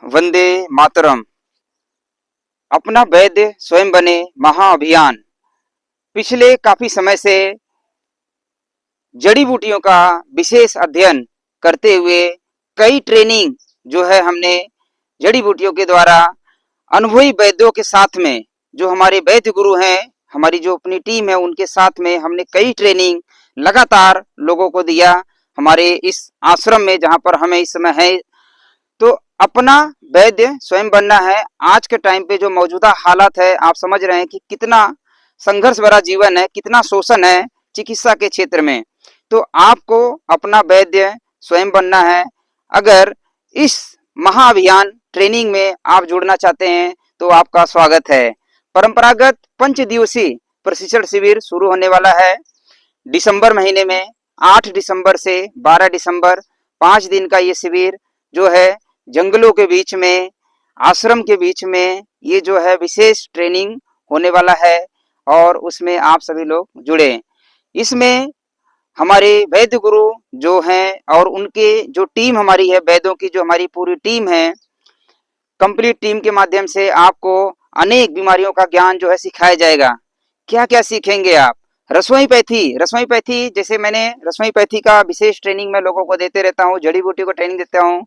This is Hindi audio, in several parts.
वंदे मातरम। अपना वैद्य स्वयं बने महाअभियान। पिछले काफी समय से जड़ी बूटियों का विशेष अध्ययन करते हुए कई ट्रेनिंग जो है हमने जड़ी बूटियों के द्वारा अनुभवी वैद्यों के साथ में, जो हमारे वैद्य गुरु हैं, हमारी जो अपनी टीम है उनके साथ में हमने कई ट्रेनिंग लगातार लोगों को दिया हमारे इस आश्रम में जहां पर हमें इस समय है। तो अपना वैद्य स्वयं बनना है। आज के टाइम पे जो मौजूदा हालात है, आप समझ रहे हैं कि कितना संघर्ष भरा जीवन है, कितना शोषण है चिकित्सा के क्षेत्र में। तो आपको अपना वैद्य स्वयं बनना है। अगर इस महाअभियान ट्रेनिंग में आप जुड़ना चाहते हैं तो आपका स्वागत है। परंपरागत 5 दिवसीय प्रशिक्षण शिविर शुरू होने वाला है दिसंबर महीने में। 8 दिसंबर से 12 दिसंबर 5 दिन का ये शिविर जो है जंगलों के बीच में, आश्रम के बीच में, ये जो है विशेष ट्रेनिंग होने वाला है और उसमें आप सभी लोग जुड़े। इसमें हमारे वैद्य गुरु जो हैं और उनके जो टीम हमारी है, वैद्यों की जो हमारी पूरी टीम है, कंप्लीट टीम के माध्यम से आपको अनेक बीमारियों का ज्ञान जो है सिखाया जाएगा। क्या क्या सीखेंगे आप? रसोई पैथी जैसे मैंने रसोई पैथी का विशेष ट्रेनिंग मैं लोगों को देते रहता हूँ, जड़ी बूटी को ट्रेनिंग देता हूँ।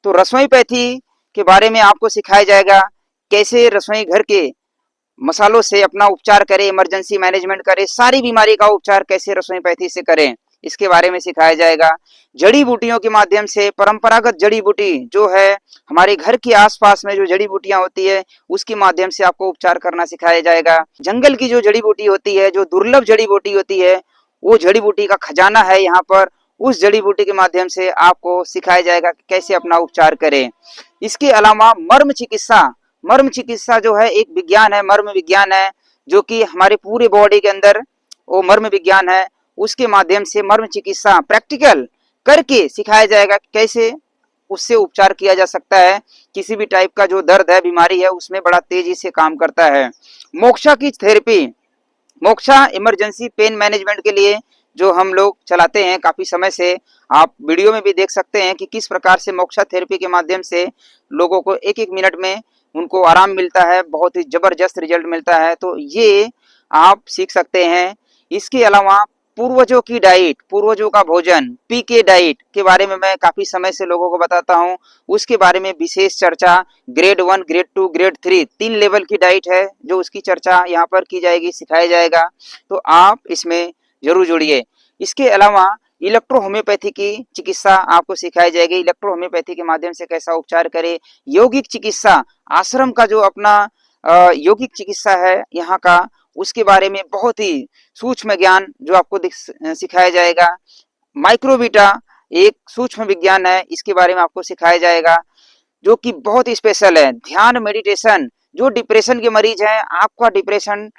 तो रसोई पैथी के बारे में आपको सिखाया जाएगा, कैसे रसोई घर के मसालों से अपना उपचार करें, इमरजेंसी मैनेजमेंट करें, सारी बीमारी का उपचार कैसे रसोई पैथी से करें, इसके बारे में सिखाया जाएगा। जड़ी बूटियों के माध्यम से परंपरागत जड़ी बूटी जो है हमारे घर के आसपास में जो जड़ी बूटियां होती है उसके माध्यम से आपको उपचार करना सिखाया जाएगा। जंगल की जो जड़ी बूटी होती है, जो दुर्लभ जड़ी बूटी होती है, वो जड़ी बूटी का खजाना है यहाँ पर। उस जड़ी बूटी के माध्यम से आपको सिखाया जाएगा कि कैसे अपना उपचार करें। इसके अलावा मर्म चिकित्सा जो है एक विज्ञान है, मर्म विज्ञान है, जो कि हमारे पूरे बॉडी के अंदर वो मर्म विज्ञान है। उसके माध्यम से मर्म चिकित्सा प्रैक्टिकल करके सिखाया जाएगा कि कैसे उससे उपचार किया जा सकता है। किसी भी टाइप का जो दर्द है, बीमारी है, उसमें बड़ा तेजी से काम करता है। मोक्षा की therapy, moksha emergency pain management के लिए जो हम लोग चलाते हैं काफी समय से, आप वीडियो में भी देख सकते हैं कि किस प्रकार से मोक्षा थेरेपी के माध्यम से लोगों को एक एक मिनट में उनको आराम मिलता है, बहुत ही जबरदस्त रिजल्ट मिलता है। तो ये आप सीख सकते हैं। इसके अलावा पूर्वजों की डाइट, पूर्वजों का भोजन, पीके डाइट के बारे में मैं काफी समय से लोगों को बताता हूँ। उसके बारे में विशेष चर्चा ग्रेड 1, ग्रेड 2, ग्रेड 3 3 लेवल की डाइट है, जो उसकी चर्चा यहाँ पर की जाएगी, सिखाया जाएगा। तो आप इसमें जरूर जुड़िए। इसके अलावा इलेक्ट्रो होम्योपैथी की चिकित्सा आपको सिखाई जाएगी। इलेक्ट्रो होम्योपैथी के माध्यम से कैसा उपचार करें। यौगिक चिकित्सा, आश्रम का जो अपना यौगिक चिकित्सा है यहाँ का, उसके बारे में बहुत ही सूक्ष्म ज्ञान जो आपको सिखाया जाएगा। माइक्रोबीटा एक सूक्ष्म विज्ञान है, इसके बारे में आपको सिखाया जाएगा, जो कि बहुत ही स्पेशल है। ध्यान मेडिटेशन, जो डिप्रेशन के मरीज हैं, आपका डिप्रेशन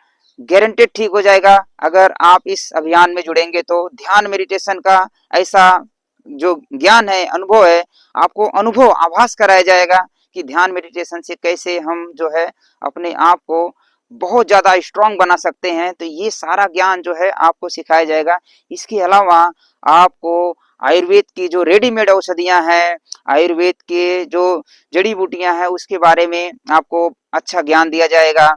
गारंटेड ठीक हो जाएगा अगर आप इस अभियान में जुड़ेंगे। तो ध्यान मेडिटेशन का ऐसा जो ज्ञान है, अनुभव है, आपको अनुभव आभास कराया जाएगा कि ध्यान मेडिटेशन से कैसे हम जो है अपने आप को बहुत ज्यादा स्ट्रांग बना सकते हैं। तो ये सारा ज्ञान जो है आपको सिखाया जाएगा। इसके अलावा आपको आयुर्वेद की जो रेडीमेड औषधियां हैं, आयुर्वेद के जो जड़ी बूटियां हैं, उसके बारे में आपको अच्छा ज्ञान दिया जाएगा।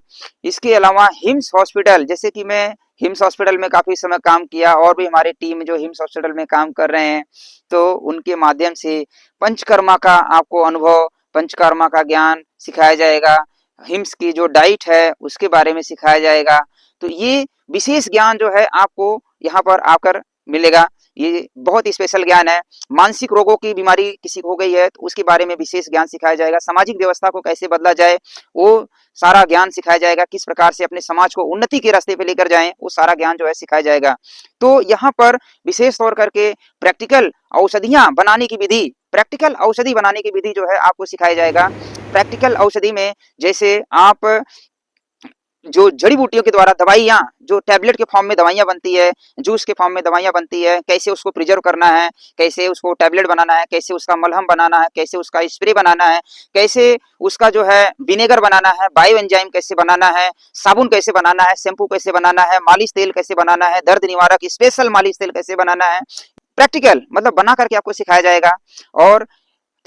इसके अलावा हिम्स हॉस्पिटल, जैसे कि मैं हिम्स हॉस्पिटल में काफी समय काम किया और भी हमारी टीम जो हिम्स हॉस्पिटल में काम कर रहे हैं, तो उनके माध्यम से पंचकर्मा का आपको अनुभव, पंचकर्मा का ज्ञान सिखाया जाएगा। हिम्स की जो डाइट है उसके बारे में सिखाया जाएगा। तो ये विशेष ज्ञान जो है आपको यहाँ पर आकर मिलेगा। ये बहुत ही स्पेशल ज्ञान है। मानसिक रोगों की बीमारी किसी को हो गई है तो उसके बारे में विशेष ज्ञान सिखाया जाएगा। सामाजिक व्यवस्था को कैसे बदला जाए, वो सारा ज्ञान सिखाया जाएगा। किस प्रकार से अपने समाज को उन्नति के रास्ते पे लेकर जाएं, वो सारा ज्ञान जो है सिखाया जाएगा। तो यहाँ पर विशेष तौर करके प्रैक्टिकल औषधियां बनाने की विधि, प्रैक्टिकल औषधि बनाने की विधि जो है आपको सिखाया जाएगा। प्रैक्टिकल औषधि में जैसे आप जो जड़ी बूटियों के द्वारा दवाइयाँ, जो टैबलेट के फॉर्म में दवाइयाँ बनती है, जूस के फॉर्म में दवाइयाँ बनती है, कैसे उसको प्रिजर्व करना है, कैसे उसको टैबलेट बनाना है, कैसे उसका मलहम बनाना है, कैसे उसका स्प्रे बनाना है, कैसे उसका जो है विनेगर बनाना है, बायो एंजाइम कैसे बनाना है, साबुन कैसे बनाना है, शैम्पू कैसे बनाना है, मालिश तेल कैसे बनाना है, दर्द निवारक स्पेशल मालिश तेल कैसे बनाना है। प्रैक्टिकल मतलब बना करके आपको सिखाया जाएगा। और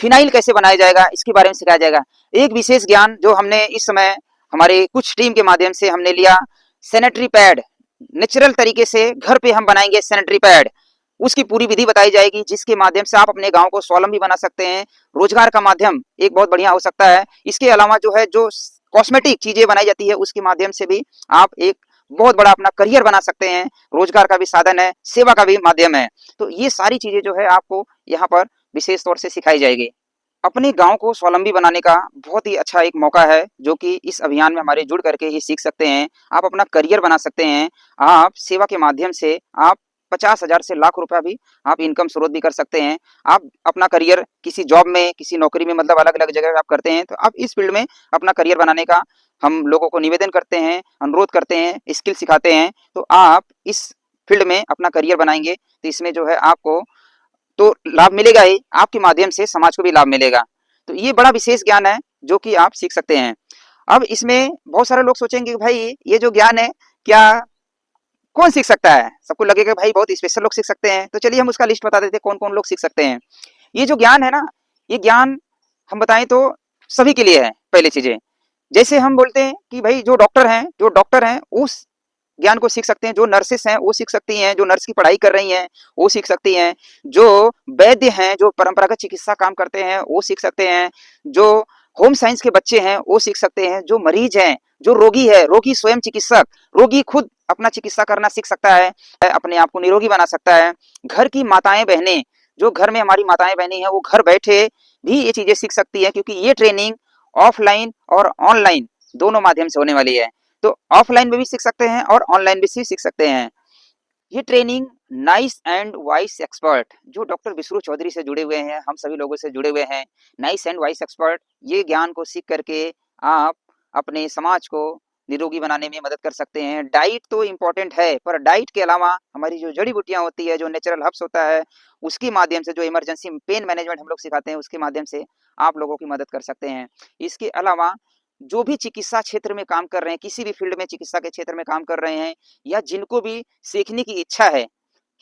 फिनाइल कैसे बनाया जाएगा इसके बारे में सिखाया जाएगा। एक विशेष ज्ञान जो हमने इस समय हमारे कुछ टीम के माध्यम से हमने लिया, सैनिटरी पैड नेचुरल तरीके से घर पे हम बनाएंगे सैनिटरी पैड, उसकी पूरी विधि बताई जाएगी जिसके माध्यम से आप अपने गांव को स्वावलंबी बना सकते हैं। रोजगार का माध्यम एक बहुत बढ़िया हो सकता है। इसके अलावा जो है जो कॉस्मेटिक चीजें बनाई जाती है उसके माध्यम से भी आप एक बहुत बड़ा अपना करियर बना सकते हैं। रोजगार का भी साधन है, सेवा का भी माध्यम है। तो ये सारी चीजें जो है आपको यहाँ पर विशेष तौर से सिखाई जाएगी। अपने गांव को स्वावलंबी बनाने का बहुत ही अच्छा एक मौका है जो कि इस अभियान में हमारे जुड़ करके ही सीख सकते हैं। आप अपना करियर बना सकते हैं। आप सेवा के माध्यम से आप 50,000 से लाख रुपया भी आप इनकम स्रोत भी कर सकते हैं। आप अपना करियर किसी जॉब में, किसी नौकरी में, मतलब अलग अलग जगह आप करते हैं, तो आप इस फील्ड में अपना करियर बनाने का हम लोगों को निवेदन करते हैं, अनुरोध करते हैं, स्किल सिखाते हैं। तो आप इस फील्ड में अपना करियर बनाएंगे तो इसमें जो है आपको तो लाभ मिलेगा ही, आपके माध्यम से समाज को भी लाभ मिलेगा। तो ये बड़ा विशेष ज्ञान है जो कि आप सीख सकते हैं। अब इसमें बहुत सारे लोग सोचेंगे भाई ये जो ज्ञान है क्या कौन सीख सकता है? सबको लगेगा भाई बहुत स्पेशल लोग सीख सकते हैं। तो चलिए हम उसका लिस्ट बता देते हैं कौन कौन लोग सीख सकते हैं। ये जो ज्ञान है ना, ये ज्ञान हम बताएं तो सभी के लिए है। पहली चीजें जैसे हम बोलते हैं कि भाई जो डॉक्टर हैं उस ज्ञान को सीख सकते हैं, जो नर्सेस हैं वो सीख सकती हैं, जो नर्स की पढ़ाई कर रही हैं वो सीख सकती हैं, जो वैद्य हैं जो परंपरागत चिकित्सा काम करते हैं वो सीख सकते हैं, जो होम साइंस के बच्चे हैं वो सीख सकते हैं, जो मरीज हैं, जो रोगी है, रोगी स्वयं चिकित्सक, रोगी खुद अपना चिकित्सा करना सीख सकता है, अपने आप को निरोगी बना सकता है। घर की माताएं बहनें, जो घर में हमारी माताएं बहनें हैं वो घर बैठे भी ये चीजें सीख सकती है क्योंकि ये ट्रेनिंग ऑफलाइन और ऑनलाइन दोनों माध्यम से होने वाली है। तो ऑफलाइन में भी सीख सकते हैं और ऑनलाइन भी सीख सकते हैं। ये training nice and vice expert जो डॉक्टर विष्णु चौधरी से जुड़े हुए हैं, हम सभी लोगों से जुड़े हुए हैं, नाइस एंड वाइस एक्सपर्ट, ये ज्ञान को सीख करके आप अपने समाज को निरोगी बनाने में मदद कर सकते हैं। डाइट तो इम्पोर्टेंट है पर डाइट के अलावा हमारी जो जड़ी बूटियां होती है, जो नेचुरल हर्ब्स होता है, उसके माध्यम से जो इमरजेंसी पेन मैनेजमेंट हम लोग सिखाते हैं उसके माध्यम से आप लोगों की मदद कर सकते हैं। इसके अलावा जो भी चिकित्सा क्षेत्र में काम कर रहे हैं, किसी भी फील्ड में चिकित्सा के क्षेत्र में काम कर रहे हैं या जिनको भी सीखने की इच्छा है,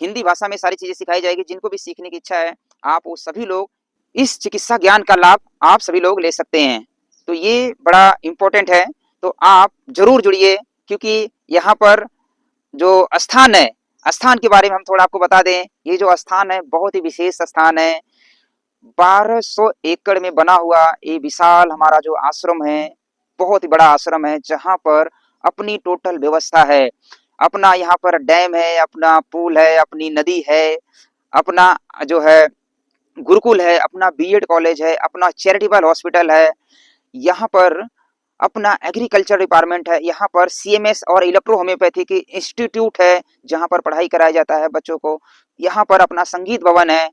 हिंदी भाषा में सारी चीजें सिखाई जाएगी। जिनको भी सीखने की इच्छा है आप वो सभी लोग इस चिकित्सा ज्ञान का लाभ आप सभी लोग ले सकते हैं। तो ये बड़ा इम्पोर्टेंट है। तो आप जरूर जुड़िए क्योंकि यहाँ पर जो स्थान है, स्थान के बारे में हम थोड़ा आपको बता दें। ये जो स्थान है बहुत ही विशेष स्थान है। 1200 एकड़ में बना हुआ ये विशाल हमारा जो आश्रम है, बहुत ही बड़ा आश्रम है जहाँ पर अपनी टोटल व्यवस्था है। अपना यहाँ पर डैम है, अपना पुल है, अपनी नदी है, अपना जो है गुरुकुल है, अपना बीएड कॉलेज है, अपना चैरिटेबल हॉस्पिटल है, यहाँ पर अपना एग्रीकल्चर डिपार्टमेंट है, यहाँ पर सीएमएस और इलेक्ट्रो होम्योपैथी की इंस्टीट्यूट है जहाँ पर पढ़ाई कराया जाता है बच्चों को, यहाँ पर अपना संगीत भवन है।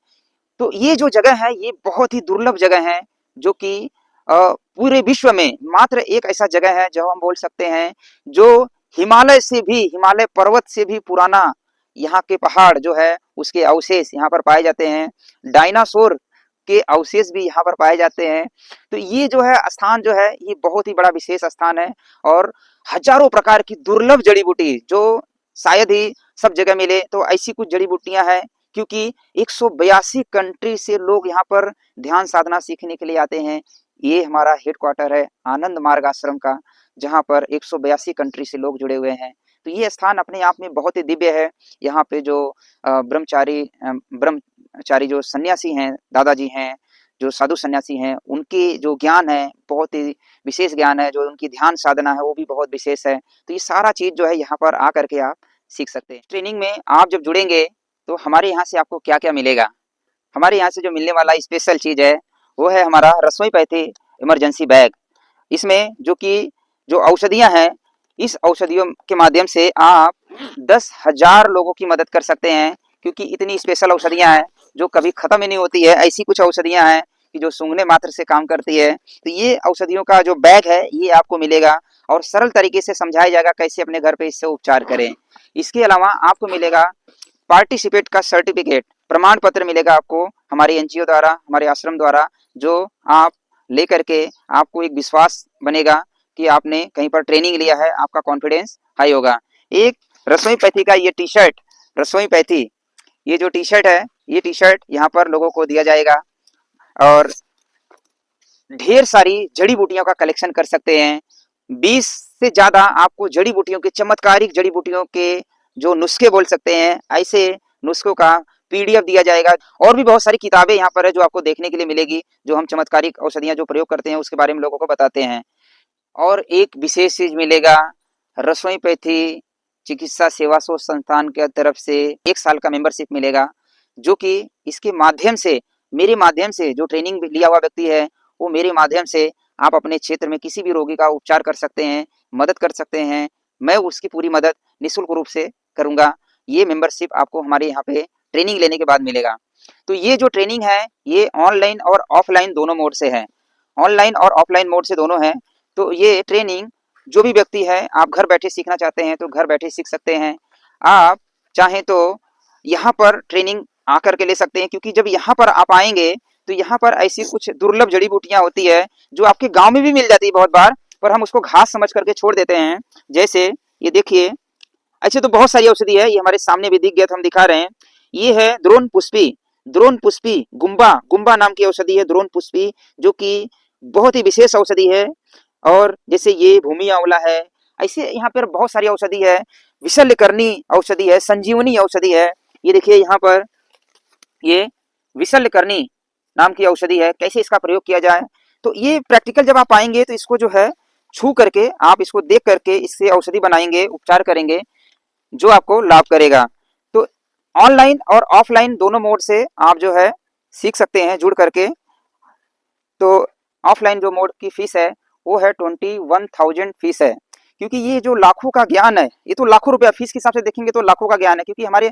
तो ये जो जगह है ये बहुत ही दुर्लभ जगह है जो कि पूरे विश्व में मात्र एक ऐसा जगह है जो हम बोल सकते हैं जो हिमालय पर्वत से भी पुराना यहाँ के पहाड़ जो है उसके अवशेष यहाँ पर पाए जाते हैं। डायनासोर के अवशेष भी यहाँ पर पाए जाते हैं। तो ये जो है स्थान जो है ये बहुत ही बड़ा विशेष स्थान है और हजारों प्रकार की दुर्लभ जड़ी बूटी जो शायद ही सब जगह मिले, तो ऐसी कुछ जड़ी बूटियां हैं क्योंकि 182 कंट्री से लोग यहाँ पर ध्यान साधना सीखने के लिए आते हैं। ये हमारा हेडक्वार्टर है आनंद मार्ग आश्रम का जहाँ पर 182 कंट्री से लोग जुड़े हुए हैं। तो ये स्थान अपने आप में बहुत ही दिव्य है। यहाँ पे जो ब्रह्मचारी जो सन्यासी हैं, दादाजी हैं, जो साधु सन्यासी हैं, उनके जो ज्ञान है बहुत ही विशेष ज्ञान है, जो उनकी ध्यान साधना है वो भी बहुत विशेष है। तो ये सारा चीज जो है यहाँ पर आकर के आप सीख सकते हैं। ट्रेनिंग में आप जब जुड़ेंगे तो हमारे यहाँ से आपको क्या क्या मिलेगा? हमारे यहाँ से जो मिलने वाला स्पेशल चीज है वो है हमारा रसोई पैथी इमरजेंसी बैग। इसमें जो औषधियां हैं, इस औषधियों के माध्यम से आप 10,000 लोगों की मदद कर सकते हैं क्योंकि इतनी स्पेशल औषधियां हैं जो कभी खत्म ही नहीं होती है। ऐसी कुछ औषधियां हैं कि जो सूंघने मात्र से काम करती है। तो ये औषधियों का जो बैग है ये आपको मिलेगा और सरल तरीके से समझाया जाएगा कैसे अपने घर पे इससे उपचार करें। इसके अलावा आपको मिलेगा पार्टिसिपेट का सर्टिफिकेट, प्रमाण पत्र मिलेगा आपको हमारे एनजीओ द्वारा, हमारे आश्रम द्वारा, जो आप लेकर के आपको एक विश्वास बनेगा कि आपने कहीं पर ट्रेनिंग लिया है, आपका कॉन्फिडेंस हाई होगा। एक रसोई पैथी का ये टी शर्ट, रसोई पैथी ये जो टी शर्ट है, ये टी शर्ट यहाँ पर लोगों को दिया जाएगा और ढेर सारी जड़ी बूटियों का कलेक्शन कर सकते हैं। 20 से ज़्यादा आपको जड़ी बूटियों के, चमत्कारिक जड़ी बूटियों के जो नुस्खे बोल सकते हैं, ऐसे नुस्खों का पीडीएफ दिया जाएगा। और भी बहुत सारी किताबें यहाँ पर है जो आपको देखने के लिए मिलेगी, जो हम चमत्कारिक औषधियाँ जो प्रयोग करते हैं उसके बारे में लोगों को बताते हैं। और एक विशेष चीज मिलेगा, रसोई पैथी चिकित्सा सेवा शोध संस्थान के तरफ से 1 साल का मेंबरशिप मिलेगा, जो कि इसके माध्यम से, मेरे माध्यम से, जो ट्रेनिंग लिया हुआ व्यक्ति है वो मेरे माध्यम से आप अपने क्षेत्र में किसी भी रोगी का उपचार कर सकते हैं, मदद कर सकते हैं। मैं उसकी पूरी मदद निःशुल्क रूप से करूंगा। ये मेंबरशिप आपको हमारे यहाँ पे ट्रेनिंग लेने के बाद मिलेगा। तो ये जो ट्रेनिंग है ये ऑनलाइन और ऑफलाइन दोनों मोड से है, ऑनलाइन और ऑफलाइन मोड से दोनों है। तो ये ट्रेनिंग जो भी व्यक्ति है, आप घर बैठे सीखना चाहते हैं तो घर बैठे सीख सकते हैं। आप चाहें तो यहाँ पर ट्रेनिंग आकर के ले सकते हैं, क्योंकि जब यहाँ पर आप आएंगे तो यहाँ पर ऐसी कुछ दुर्लभ जड़ी बूटियां होती है जो आपके गांव में भी मिल जाती है बहुत बार, पर हम उसको घास समझ करके छोड़ देते हैं। जैसे ये देखिए, ऐसे तो बहुत सारी औषधि है, ये हमारे सामने भी दिख गया तो हम दिखा रहे हैं। ये है द्रोण पुष्पी, द्रोण पुष्पी गुम्बा, गुम्बा नाम की औषधि है द्रोण पुष्पी, जो कि बहुत ही विशेष औषधि है। और जैसे ये भूमि आंवला है, ऐसे यहाँ पर बहुत सारी औषधि है। विशल्यकर्णी औषधि है, संजीवनी औषधि है। ये देखिए यहाँ पर ये विशल्यकर्णी नाम की औषधि है। कैसे इसका प्रयोग किया जाए, तो ये प्रैक्टिकल जब आप आएंगे तो इसको जो है छू करके, आप इसको देख करके इससे औषधि बनाएंगे, उपचार करेंगे, जो आपको लाभ करेगा। तो ऑनलाइन और ऑफलाइन दोनों मोड से आप जो है सीख सकते हैं जुड़ करके। तो ऑफलाइन जो मोड की फीस है वो है 21,000 फीस है, क्योंकि ये जो लाखों का ज्ञान है, ये तो लाखों रुपया फीस के हिसाब से देखेंगे तो लाखों का ज्ञान है, क्योंकि हमारे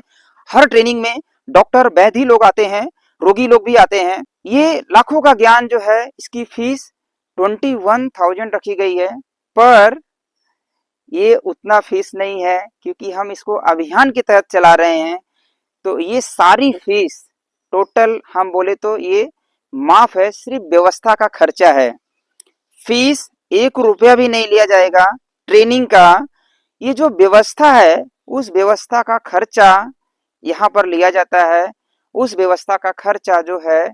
हर ट्रेनिंग में डॉक्टर वैद्य लोग आते हैं, रोगी लोग भी आते हैं। ये लाखों का ज्ञान जो है, इसकी फीस 21,000 रखी गई है। पर ये उतना फीस नहीं है, क्योंकि हम इसको अभियान के तहत चला रहे हैं। तो ये सारी फीस टोटल हम बोले तो ये माफ है, सिर्फ व्यवस्था का खर्चा है। फीस 1 रुपया भी नहीं लिया जाएगा ट्रेनिंग का। ये जो व्यवस्था है उस व्यवस्था का खर्चा यहाँ पर लिया जाता है। उस व्यवस्था का खर्चा जो है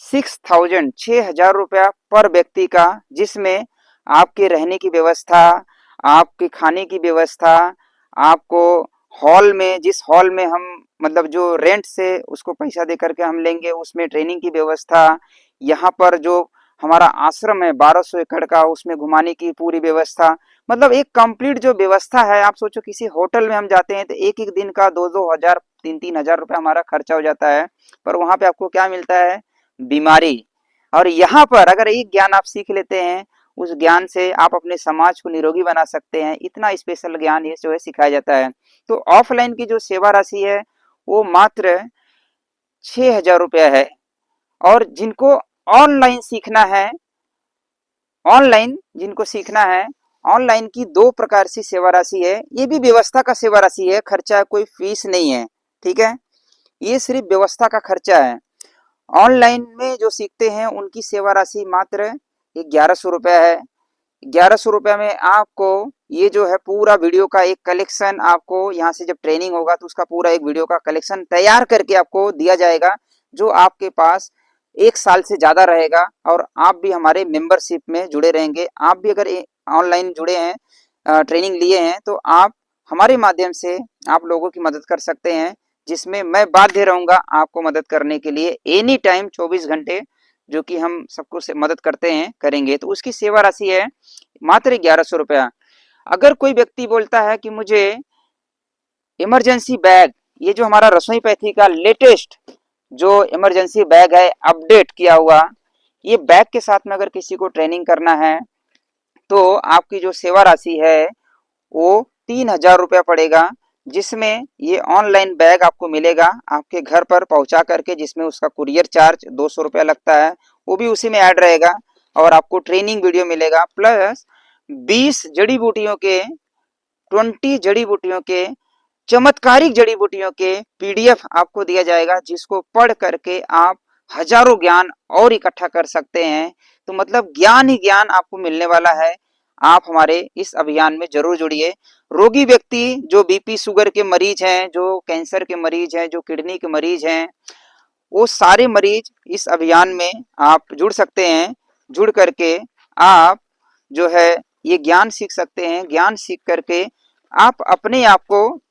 6,000 रुपया पर व्यक्ति का, जिसमें आपके रहने की व्यवस्था, आपके खाने की व्यवस्था, आपको हॉल में, जिस हॉल में हम मतलब जो रेंट से उसको पैसा दे करके हम लेंगे, उसमें ट्रेनिंग की व्यवस्था, यहाँ पर जो हमारा आश्रम है 1200 एकड़ का, उसमें घुमाने की पूरी व्यवस्था, मतलब एक कंप्लीट जो व्यवस्था है। आप सोचो किसी होटल में हम जाते हैं तो एक एक दिन का 2-2 हजार, 3-3 हजार रुपया हमारा खर्चा हो जाता है, पर वहां पे आपको क्या मिलता है, बीमारी। और यहाँ पर अगर एक ज्ञान आप सीख लेते हैं, उस ज्ञान से आप अपने समाज को निरोगी बना सकते हैं। इतना स्पेशल ज्ञान ये जो है सिखाया जाता है। तो ऑफलाइन की जो सेवा राशि है वो मात्र 6,000 रुपया है। और जिनको ऑनलाइन सीखना है, ऑनलाइन जिनको सीखना है, ऑनलाइन की 2 प्रकार से सेवा राशि है। ये भी व्यवस्था का सेवा राशि है, खर्चा कोई फीस नहीं है, ठीक है। ये सिर्फ व्यवस्था का खर्चा है। ऑनलाइन में जो सीखते हैं उनकी सेवा राशि मात्र 1100 रुपया है। 1100 रुपया में आपको ये जो है पूरा वीडियो का एक कलेक्शन, आपको यहाँ से जब ट्रेनिंग होगा तो उसका पूरा एक वीडियो का कलेक्शन तैयार करके आपको दिया जाएगा, जो आपके पास 1 साल से ज़्यादा रहेगा। और आप भी हमारे मेंबरशिप में जुड़े रहेंगे। आप भी अगर ऑनलाइन जुड़े हैं, ट्रेनिंग लिए हैं, तो आप हमारे माध्यम से आप लोगों की मदद कर सकते हैं, जिसमें मैं बाध्य रहूँगा आपको मदद करने के लिए एनी टाइम 24 घंटे, जो कि हम सबको से मदद करते हैं, करेंगे। तो उसकी सेवा राशि है मात्र 1100 रुपया। अगर कोई व्यक्ति बोलता है कि मुझे इमरजेंसी बैग, ये जो हमारा रसोई पैथी का लेटेस्ट जो इमरजेंसी बैग है अपडेट किया हुआ, ये बैग के साथ में अगर किसी को ट्रेनिंग करना है तो आपकी जो सेवा राशि है वो 3,000 रुपया पड़ेगा, जिसमें ये ऑनलाइन बैग आपको मिलेगा आपके घर पर पहुंचा करके, जिसमें उसका कुरियर चार्ज 200 रुपया लगता है, वो भी उसी में ऐड रहेगा। और आपको ट्रेनिंग वीडियो मिलेगा, प्लस 20 जड़ी बूटियों के, 20 जड़ी बूटियों के, चमत्कारिक जड़ी बूटियों के पीडीएफ आपको दिया जाएगा, जिसको पढ़ करके आप हजारों ज्ञान और इकट्ठा कर सकते हैं। तो मतलब ज्ञान ही ज्ञान आपको मिलने वाला है। आप हमारे इस अभियान में जरूर जुड़िए। रोगी व्यक्ति जो बीपी शुगर के मरीज हैं, जो कैंसर के मरीज हैं, जो किडनी के मरीज हैं, वो सारे मरीज इस अभियान में आप जुड़ सकते हैं। जुड़ करके आप जो है ये ज्ञान सीख सकते हैं। ज्ञान सीख करके आप अपने आप को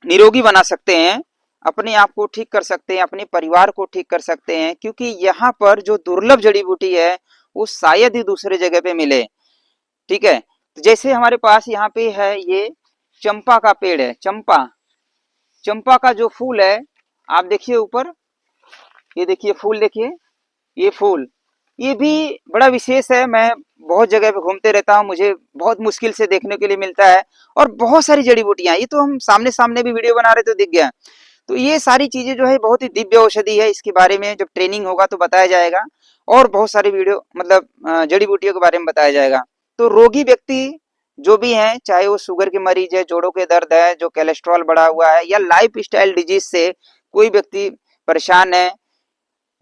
निरोगी बना सकते हैं, अपने आप को ठीक कर सकते हैं, अपने परिवार को ठीक कर सकते हैं, क्योंकि यहाँ पर जो दुर्लभ जड़ी बूटी है वो शायद ही दूसरे जगह पे मिले। ठीक है, तो जैसे हमारे पास यहाँ पे है ये चंपा का पेड़ है। चंपा चंपा का जो फूल है, आप देखिए ऊपर, ये देखिए फूल, देखिए ये फूल, ये भी बड़ा विशेष है। मैं बहुत जगह पे घूमते रहता हूँ, मुझे बहुत मुश्किल से देखने के लिए मिलता है। और बहुत सारी जड़ी बूटियां, ये तो हम सामने सामने भी वीडियो बना रहे तो दिख गया। तो ये सारी चीजें जो है बहुत ही दिव्य औषधि है। इसके बारे में जब ट्रेनिंग होगा तो बताया जाएगा, और बहुत सारी वीडियो मतलब जड़ी बूटियों के बारे में बताया जाएगा। तो रोगी व्यक्ति जो भी हैं, चाहे वो शुगर के मरीज है, जोड़ों के दर्द है, जो कोलेस्ट्रॉल बढ़ा हुआ है, या लाइफ स्टाइल डिजीज से कोई व्यक्ति परेशान है,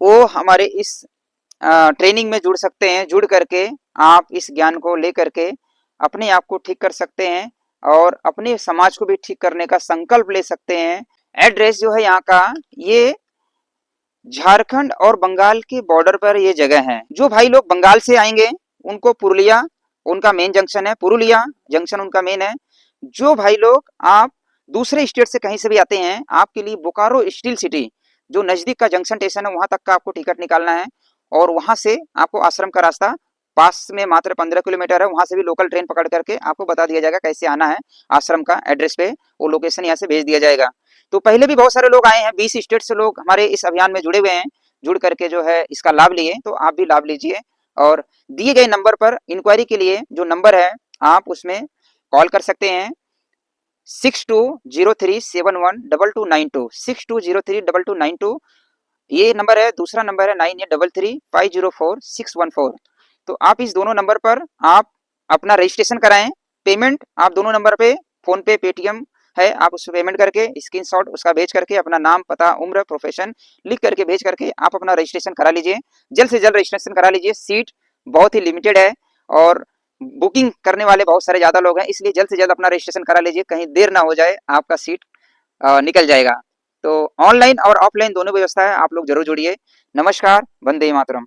वो हमारे इस ट्रेनिंग में जुड़ सकते हैं। जुड़ करके आप इस ज्ञान को लेकर के अपने आप को ठीक कर सकते हैं और अपने समाज को भी ठीक करने का संकल्प ले सकते हैं। एड्रेस जो है यहाँ का, ये झारखंड और बंगाल के बॉर्डर पर ये जगह है। जो भाई लोग बंगाल से आएंगे उनको पुरुलिया उनका मेन जंक्शन है, पुरुलिया जंक्शन उनका मेन है। जो भाई लोग आप दूसरे स्टेट से कहीं से भी आते हैं, आपके लिए बोकारो स्टील सिटी जो नजदीक का जंक्शन स्टेशन है, वहां तक का आपको टिकट निकालना है। और वहां से आपको आश्रम का रास्ता पास में मात्र 15 किलोमीटर है। वहां से भी लोकल ट्रेन पकड़ करके आपको बता दिया जाएगा कैसे आना है आश्रम का एड्रेस पे, वो लोकेशन यहाँ से भेज दिया जाएगा। तो पहले भी बहुत सारे लोग आए हैं, 20 स्टेट से लोग हमारे इस अभियान में जुड़े हुए हैं। जुड़ करके जो है इसका लाभ लिए, तो आप भी लाभ लीजिए। और दिए गए नंबर पर इंक्वायरी के लिए जो नंबर है, आप उसमें कॉल कर सकते हैं 6203712292, 62032292 ये नंबर है। दूसरा नंबर है 9833504614। तो आप इस दोनों नंबर पर आप अपना रजिस्ट्रेशन कराएं। पेमेंट आप दोनों नंबर पे, फोन पे, पेटीएम है, आप उस पेमेंट करके स्क्रीनशॉट उसका भेज करके अपना नाम, पता, उम्र, प्रोफेशन लिख करके भेज करके आप अपना रजिस्ट्रेशन करा लीजिए। जल्द से जल्द रजिस्ट्रेशन करा लीजिए। सीट बहुत ही लिमिटेड है और बुकिंग करने वाले बहुत सारे ज्यादा लोग हैं, इसलिए जल्द से जल्द अपना रजिस्ट्रेशन करा लीजिए, कहीं देर ना हो जाए, आपका सीट निकल जाएगा। तो ऑनलाइन और ऑफलाइन दोनों व्यवस्था है, आप लोग जरूर जुड़िए। नमस्कार, वंदे मातरम।